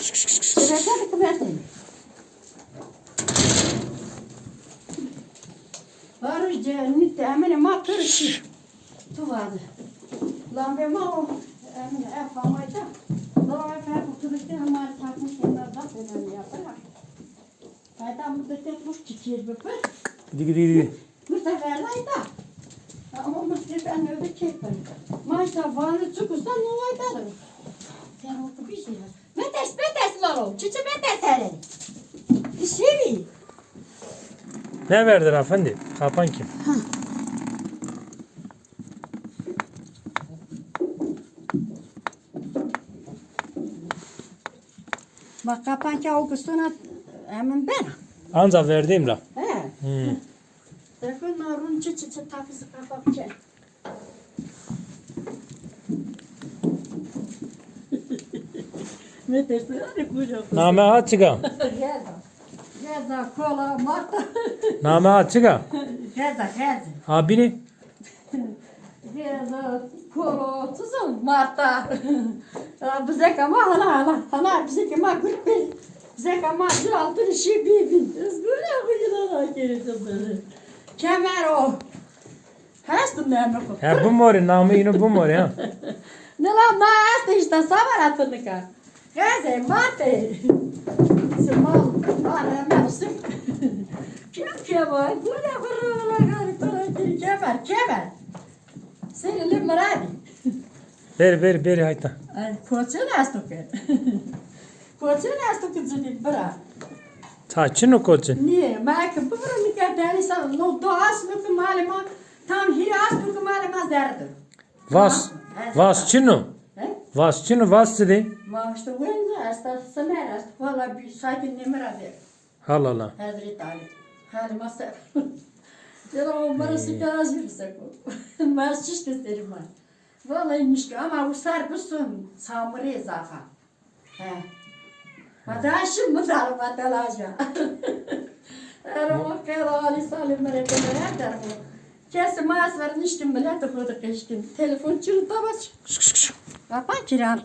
Şerefe kıversin. Varıcı nitte emine ma kırışı. Tuvadı. Lan be ma emine efamayda. Lan efe bu kırışı hamar takmış kenarda önemli yapar. Hayda burada tekmuş çiçeği böyle. Gidi. Bu sefer hayda. Ama mısır ben öyle çekmem. Maşta varlı çıkırsa ne hayda? Sen oku bir şey. Betes laro. Çiçi betes hele. İşevi. Ne verdin efendi? Kapan kim? Bak kapan ki okusuna hemen ben. Anca verdim la. He. Bakın narun çiçi takısı kapakçı. Ne dersin? Hadi kucak. Name açıga. Geza kola mata. Name açıga. Geza. Abini. Geza kola tuzun mata. Bize kama hala bize kama gülpil. Bize kama altın işi bibin. Özgürle kuyulara geleceğiz. Kemer o. Hastım ben mi? Ha bu mori name yine bu mori ha. Ne lan hasta işte savar atınıka. Geze mate. Semal bana mersin. Kim var? Burada kemer. Senin mıradi. Ver hayta. Ay koçun astoke. Koçun astoke zedi bra. Saçın o koçun. Niye? Mak bu bra nikadani san no doğas mı malema tam hiras mı malema zerdi. Vas çino. Vas çino vas dedi. Ma işte wenza asta semeras valla bir sakin nemrade. Allah. Hazreti Ali. Hadi masa. Yalan barası kazırsak o. Masçış gösterim var. Vallahi mişki ama bu sarpısın samırı zafa. He. Madaşım mı darma talaja. Erama kera Ali Salim merekeler der bu. Kesin mas var niştim bile de kodu kıştım. Telefon çırıta baş. Kapan kiran.